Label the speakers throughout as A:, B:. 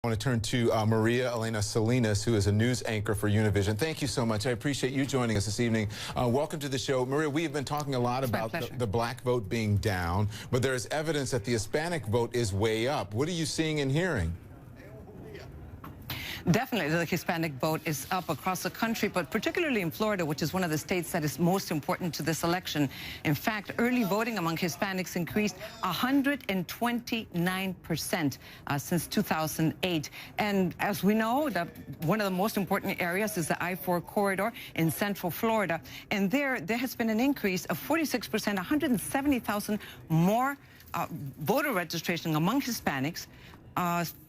A: I want to turn to Maria Elena Salinas, who is a news anchor for Univision. Thank you so much. I appreciate you joining us this evening. Welcome to the show. Maria, we have been talking a lot about the black vote being down, but there is evidence that the Hispanic vote is way up. What are you seeing and hearing?
B: Definitely, the Hispanic vote is up across the country, but particularly in Florida, which is one of the states that is most important to this election. In fact, early voting among Hispanics increased 129% since 2008. And as we know, one of the most important areas is the I-4 corridor in Central Florida. And there has been an increase of 46%, 170,000 more voter registration among Hispanics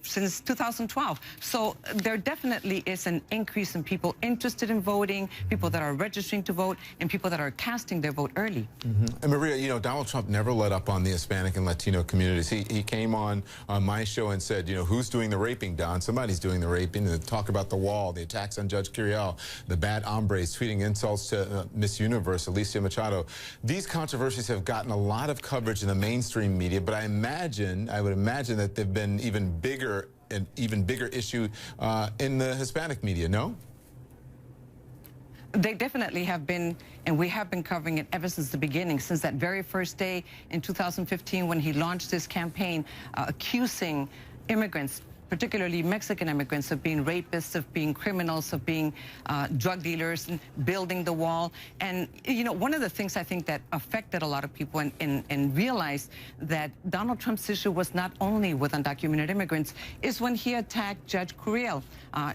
B: since 2012. So there definitely is an increase in people interested in voting, people that are registering to vote, and people that are casting their vote early.
A: And Maria, you know, Donald Trump never let up on the Hispanic and Latino communities. He came on my show and said, you know, who's doing the raping, Don? Somebody's doing the raping. And talk about the wall, the attacks on Judge Curiel, the bad hombres tweeting insults to Miss Universe, Alicia Machado. These controversies have gotten a lot of coverage in the mainstream media, but I would imagine that they've been an even bigger issue in the Hispanic media, no?
B: They definitely have been, and we have been covering it ever since the beginning, since that very first day in 2015 when he launched this campaign accusing immigrants, particularly Mexican immigrants, of being rapists, of being criminals, of being drug dealers, and building the wall. And, you know, one of the things I think that affected a lot of people and realized that Donald Trump's issue was not only with undocumented immigrants, is when he attacked Judge Curiel.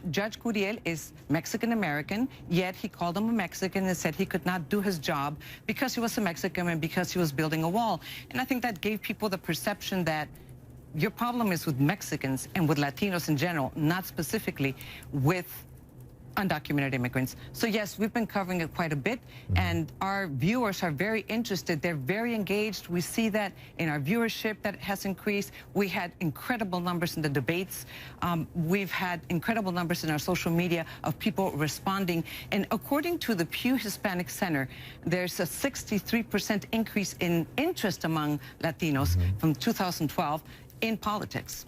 B: Judge Curiel is Mexican-American, yet he called him a Mexican and said he could not do his job because he was a Mexican and because he was building a wall. And I think that gave people the perception that your problem is with Mexicans and with Latinos in general, not specifically with undocumented immigrants. So yes, we've been covering it quite a bit, and our viewers are very interested. They're very engaged. We see that in our viewership that has increased. We had incredible numbers in the debates. We've had incredible numbers in our social media of people responding. And according to the Pew Hispanic Center, there's a 63% increase in interest among Latinos from 2012 in politics.